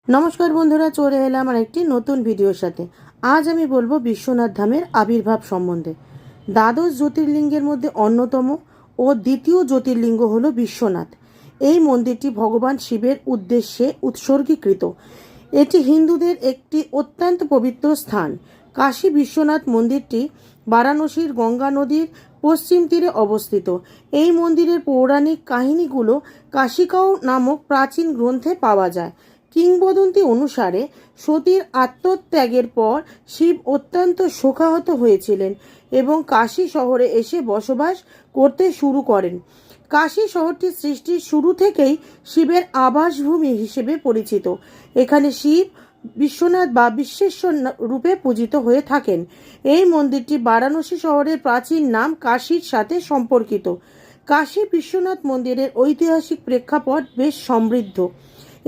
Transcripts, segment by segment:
নমস্কার বন্ধুরা, চলে এলাম আর একটি নতুন ভিডিওর সাথে। আজ আমি বলবো বিশ্বনাথ ধামের আবির্ভাব সম্বন্ধে। দ্বাদশ জ্যোতির্লিঙ্গের মধ্যে অন্যতম ও দ্বিতীয় জ্যোতির্লিঙ্গ হলো বিশ্বনাথ। এই মন্দিরটি ভগবান শিবের উদ্দেশ্যে উৎসর্গীকৃত। এটি হিন্দুদের একটি অত্যন্ত পবিত্র স্থান। কাশী বিশ্বনাথ মন্দিরটি বারাণসীর গঙ্গা নদীর পশ্চিম তীরে অবস্থিত। এই মন্দিরের পৌরাণিক কাহিনীগুলো কাশিকাও নামক প্রাচীন গ্রন্থে পাওয়া যায়। কিংবদন্তি অনুসারে সতীর আত্মত্যাগের পর শিব অত্যন্ত শোকাহত হয়েছিলেন এবং কাশী শহরে এসে বসবাস করতে শুরু করেন। কাশী শহরটি সৃষ্টির শুরু থেকেই শিবের আবাসভূমি হিসেবে পরিচিত। এখানে শিব বিশ্বনাথ বা বিশ্বেশ্বর রূপে পূজিত হয়ে থাকেন। এই মন্দিরটি বারাণসী শহরের প্রাচীন নাম কাশীর সাথে সম্পর্কিত। কাশী বিশ্বনাথ মন্দিরের ঐতিহাসিক প্রেক্ষাপট বেশ সমৃদ্ধ।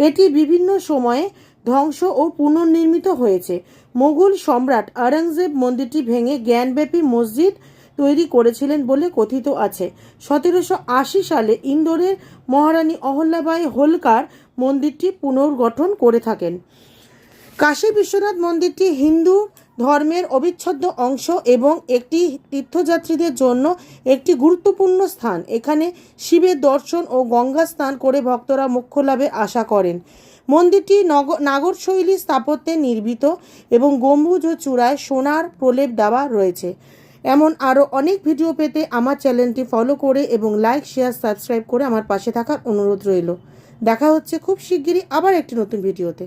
এটি বিভিন্ন সময়ে ধ্বংস ও পুনর্নির্মিত হয়েছে। মোগল সম্রাট আওরঙ্গজেব মন্দিরটি ভেঙে জ্ঞানব্যাপী মসজিদ তৈরি করেছিলেন বলে কথিত আছে। 1780 সালে ইন্দোরের মহারানী অহল্যাবাই হোলকার মন্দিরটি পুনর্গঠন করে থাকেন। কাশী বিশ্বনাথ মন্দিরটি হিন্দু ধর্মের অবিচ্ছেদ্য অংশ এবং একটি তীর্থযাত্রীদের জন্য একটি গুরুত্বপূর্ণ স্থান। এখানে শিবের দর্শন ও গঙ্গা স্নান করে ভক্তরা মোক্ষ লাভের আশা করেন। মন্দিরটি নাগর শৈলী স্থাপত্যে নির্মিত এবং গম্বুজ ও চূড়ায় সোনার প্রলেপ দেওয়া রয়েছে। এমন আরও অনেক ভিডিও পেতে আমার চ্যানেলটি ফলো করে এবং লাইক, শেয়ার, সাবস্ক্রাইব করে আমার পাশে থাকার অনুরোধ রইল। দেখা হচ্ছে খুব শিগগিরই আবার একটি নতুন ভিডিওতে।